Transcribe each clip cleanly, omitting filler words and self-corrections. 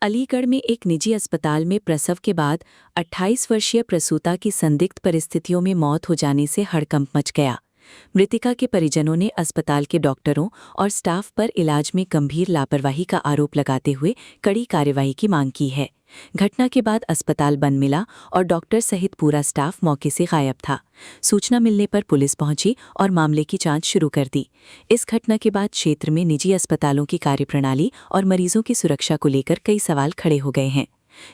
अलीगढ़ में एक निजी अस्पताल में प्रसव के बाद 28 वर्षीय प्रसूता की संदिग्ध परिस्थितियों में मौत हो जाने से हड़कंप मच गया। मृतिका के परिजनों ने अस्पताल के डॉक्टरों और स्टाफ पर इलाज में गंभीर लापरवाही का आरोप लगाते हुए कड़ी कार्यवाही की मांग की है। घटना के बाद अस्पताल बंद मिला और डॉक्टर सहित पूरा स्टाफ मौके से गायब था। सूचना मिलने पर पुलिस पहुंची और मामले की जांच शुरू कर दी। इस घटना के बाद क्षेत्र में निजी अस्पतालों की कार्यप्रणाली और मरीजों की सुरक्षा को लेकर कई सवाल खड़े हो गए हैं।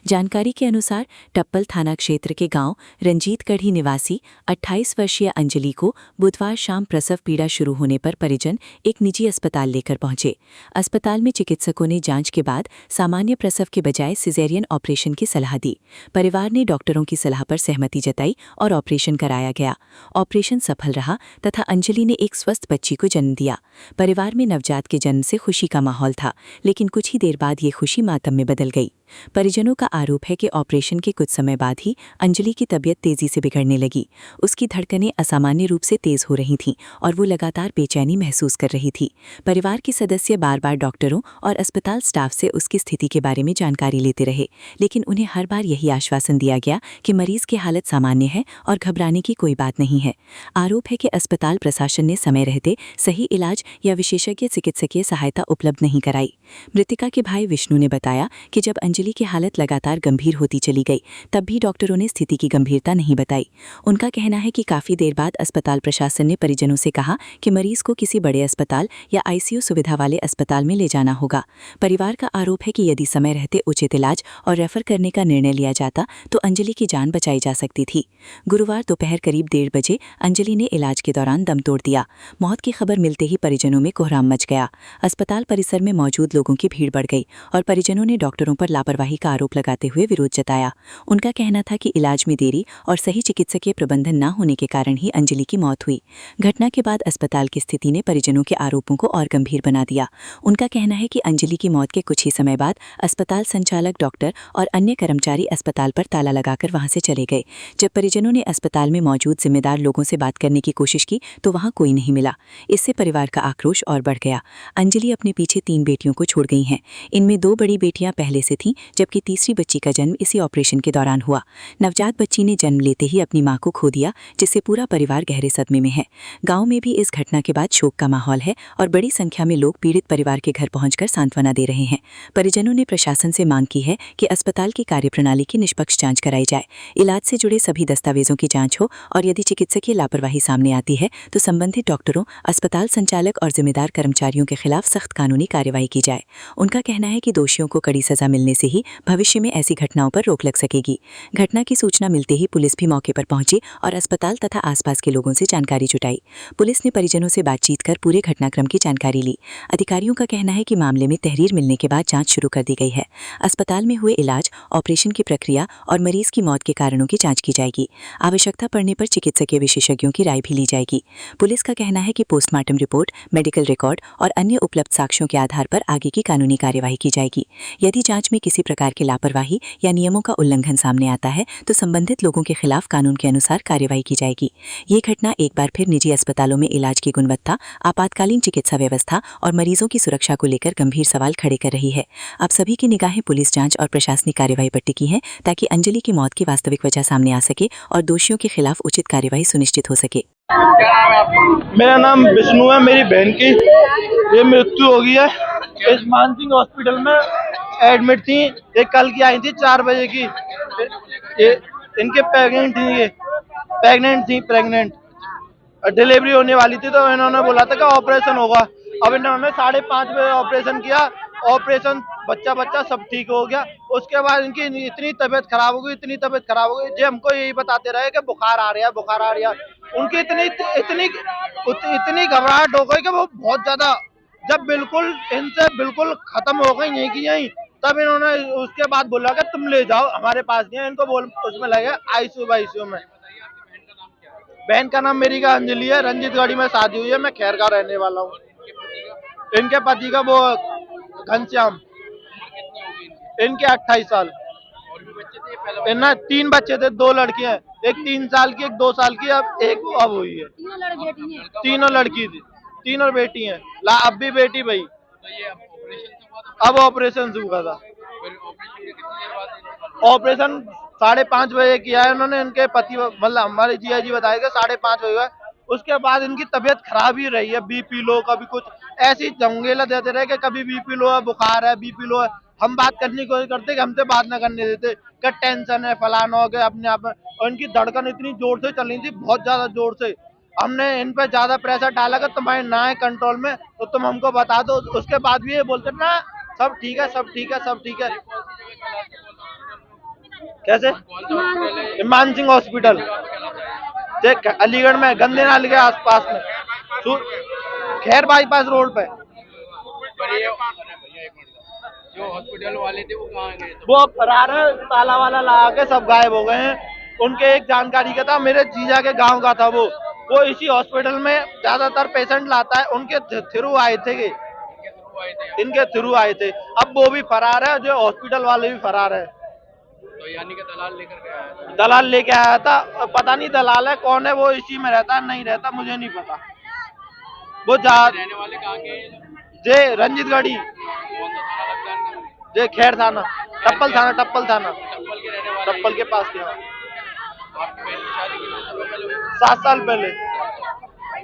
जानकारी के अनुसार टप्पल थाना क्षेत्र के गांव रंजीतगढ़ी निवासी 28 वर्षीय अंजलि को बुधवार शाम प्रसव पीड़ा शुरू होने पर परिजन एक निजी अस्पताल लेकर पहुंचे। अस्पताल में चिकित्सकों ने जांच के बाद सामान्य प्रसव के बजाय सिजेरियन ऑपरेशन की सलाह दी। परिवार ने डॉक्टरों की सलाह पर सहमति जताई और ऑपरेशन कराया गया। ऑपरेशन सफल रहा तथा अंजलि ने एक स्वस्थ बच्ची को जन्म दिया। परिवार में नवजात के जन्म से खुशी का माहौल था, लेकिन कुछ ही देर बाद ये खुशी मातम में बदल गई। परिजनों का आरोप है कि ऑपरेशन के कुछ समय बाद ही अंजलि की तबीयत तेजी से बिगड़ने लगी। उसकी धड़कनें असामान्य रूप से तेज हो रही थीं और वो लगातार बेचैनी महसूस कर रही थी। परिवार के सदस्य बार बार डॉक्टरों और अस्पताल स्टाफ से उसकी स्थिति के बारे में जानकारी लेते रहे, लेकिन उन्हें हर बार यही आश्वासन दिया गया कि मरीज की हालत सामान्य है और घबराने की कोई बात नहीं है। आरोप है कि अस्पताल प्रशासन ने समय रहते सही इलाज या विशेषज्ञ चिकित्सकीय सहायता उपलब्ध नहीं कराई। मृतिका के भाई विष्णु ने बताया कि जब अंजलि की हालत लगातार गंभीर होती चली गई, तब भी डॉक्टरों ने स्थिति की गंभीरता नहीं बताई। उनका कहना है कि काफी देर बाद अस्पताल प्रशासन ने परिजनों से कहा कि मरीज को किसी बड़े अस्पताल या आईसीयू सुविधा वाले अस्पताल में ले जाना होगा। परिवार का आरोप है कि यदि समय रहते उचित इलाज और रेफर करने का निर्णय लिया जाता तो अंजलि की जान बचाई जा सकती थी। गुरुवार दोपहर करीब 1:30 बजे अंजलि ने इलाज के दौरान दम तोड़ दिया। मौत की खबर मिलते ही परिजनों में कोहराम मच गया। अस्पताल परिसर में मौजूद लोगों की भीड़ बढ़ गई और परिजनों ने डॉक्टरों पर लापरवाही का आरोप लगाते हुए विरोध जताया। उनका कहना था कि इलाज में देरी और सही चिकित्सकीय प्रबंधन न होने के कारण ही अंजलि की मौत हुई। घटना के बाद अस्पताल की स्थिति ने परिजनों के आरोपों को और गंभीर बना दिया। उनका कहना है कि अंजलि की मौत के कुछ ही समय बाद अस्पताल संचालक, डॉक्टर और अन्य कर्मचारी अस्पताल पर ताला लगाकर वहां से चले गए। जब परिजनों ने अस्पताल में मौजूद जिम्मेदार लोगों से बात करने की कोशिश की तो वहां कोई नहीं मिला। इससे परिवार का आक्रोश और बढ़ गया। अंजलि अपने पीछे 3 बेटियों को छोड़ गई हैं। इनमें 2 बड़ी बेटियां पहले से थीं, जबकि तीसरी बच्ची का जन्म इसी ऑपरेशन के दौरान हुआ। नवजात बच्ची ने जन्म लेते ही अपनी मां को खो दिया, जिससे पूरा परिवार गहरे सदमे में है। गांव में भी इस घटना के बाद शोक का माहौल है और बड़ी संख्या में लोग पीड़ित परिवार के घर पहुंचकर सांत्वना दे रहे हैं। परिजनों ने प्रशासन से मांग की है कि अस्पताल की कार्यप्रणाली की निष्पक्ष जांच कराई जाए, इलाज से जुड़े सभी दस्तावेजों की जांच हो और यदि चिकित्सकीय लापरवाही सामने आती है तो संबंधित डॉक्टरों, अस्पताल संचालक और जिम्मेदार कर्मचारियों के खिलाफ सख्त कानूनी कार्यवाही की जाए। उनका कहना है कि दोषियों को कड़ी सजा मिलने से ही भविष्य में ऐसी घटनाओं पर रोक लग सकेगी। घटना की सूचना मिलते ही पुलिस भी मौके पर पहुंची और अस्पताल तथा आसपास के लोगों से जानकारी जुटाई। पुलिस ने परिजनों से बातचीत कर पूरे घटनाक्रम की जानकारी ली। अधिकारियों का कहना है कि मामले में तहरीर मिलने के बाद जांच शुरू कर दी गई है। अस्पताल में हुए इलाज, ऑपरेशन की प्रक्रिया और मरीज की मौत के कारणों की जांच की जाएगी। आवश्यकता पड़ने पर चिकित्सकीय विशेषज्ञों की राय भी ली जाएगी। पुलिस का कहना है कि पोस्टमार्टम रिपोर्ट, मेडिकल रिकॉर्ड और अन्य उपलब्ध साक्ष्यों के आधार पर आगे की कानूनी कार्यवाही की जाएगी। यदि जांच में किसी प्रकार की लापरवाही या नियमों का उल्लंघन सामने आता है तो संबंधित लोगों के खिलाफ कानून के अनुसार कार्यवाही की जाएगी। ये घटना एक बार फिर निजी अस्पतालों में इलाज की गुणवत्ता, आपातकालीन चिकित्सा व्यवस्था और मरीजों की सुरक्षा को लेकर गंभीर सवाल खड़े कर रही है। अब सभी की निगाहें पुलिस जांच और प्रशासनिक कार्यवाही पर टिकी हैं ताकि अंजलि की मौत की वास्तविक वजह सामने आ सके और दोषियों के खिलाफ उचित कार्यवाही सुनिश्चित हो सके। मेरा नाम विष्णु है। मेरी बहन की ये मृत्यु हो गई है। इस मानसिंह हॉस्पिटल में एडमिट थी। ये कल की आई थी 4 बजे की। ये इनके प्रेग्नेंट डिलीवरी होने वाली थी, तो इन्होंने बोला था कि ऑपरेशन होगा। अब इन्होंने 5:30 बजे ऑपरेशन किया। ऑपरेशन बच्चा सब ठीक हो गया। उसके बाद इनकी इतनी तबीयत खराब हो गई, जो हमको यही बताते रहे कि बुखार आ रहा है। उनकी इतनी घबराहट हो गई कि वो बहुत ज्यादा, जब बिल्कुल इनसे बिल्कुल खत्म हो गई यहीं की यहीं, तब इन्होंने उसके बाद बोला कि तुम ले जाओ, हमारे पास नहीं है। इनको बोल उसमें लगे आईसीयू में। बहन का नाम मेरी का अंजलि है। रंजीतगढ़ी में शादी हुई है। मैं खैरगांव रहने वाला हूँ। इनके पति का वो घनश्याम। इनके 28 साल। इनना 3 बच्चे थे, 2 लड़कियां, एक 3 साल की, एक 2 साल की, अब हुई है। तीनों लड़की थी, तीनों बेटी हैं। अब भी बेटी भाई। अब ऑपरेशन हुआ था। फिर ऑपरेशन के कितनी देर बाद इंतकाल? ऑपरेशन 5:30 बजे किया है उन्होंने। इनके पति मतलब हमारे जिया जी बताए कि 5:30 बजे हुआ है। उसके बाद इनकी तबीयत खराब ही रही है, बीपी लो, कभी कुछ ऐसी जंगेला देते रहे कि कभी बीपी लो है, बुखार है, बीपी लो है। हम बात करने की कोशिश करते कि हमसे बात ना करने देते कि टेंशन है, फलाना हो गया अपने आप में। और इनकी धड़कन इतनी जोर से चल रही थी, बहुत ज्यादा जोर से। हमने इन पे ज्यादा प्रेशर डाला कि तुम्हारे ना है कंट्रोल में तो तुम हमको बता दो। उसके बाद भी ये बोलते ना सब ठीक है, सब ठीक है, सब ठीक है। ये कौन सी जगह कहलाती है? कौन सा हॉस्पिटल? कैसे? कौन सा हॉस्पिटल है ये? मान सिंह हॉस्पिटल, जगह पे कहलाता है? देख अलीगढ़ में, गंदे नाले के आसपास में, खैर बाईपास रोड पे। पर ये अरे भैया एक मिनट, जो हॉस्पिटल वाले थे वो कहाँ गए थे? वो फरार है, ताला वाला लगा के सब गायब हो गए हैं। उनके एक जानकारी का था, मेरे जीजा के गांव का था वो इसी हॉस्पिटल में ज्यादातर पेशेंट लाता है। उनके थ्रू आए थे इनके थ्रू आए थे यहाँ? इनके थ्रू आए थे। अब वो भी फरार है, जो हॉस्पिटल वाले भी फरार है। तो यानी कि दलाल लेकर के आया था? दलाल लेके आया था, पता नहीं दलाल है कौन है, वो इसी में रहता है नहीं रहता मुझे नहीं पता। वो जा रहने वाले कहाँ के हैं ये लोग? जे रंजित गढ़ी, कौन सा थाना लगता है इनका? जे खैर थाना, टप्पल थाना, टप्पल थाना, टप्पल के रहने वाले टप्पल के पास के। आपकी बहन की शादी कितने सालों पहले हुई? 7 साल पहले।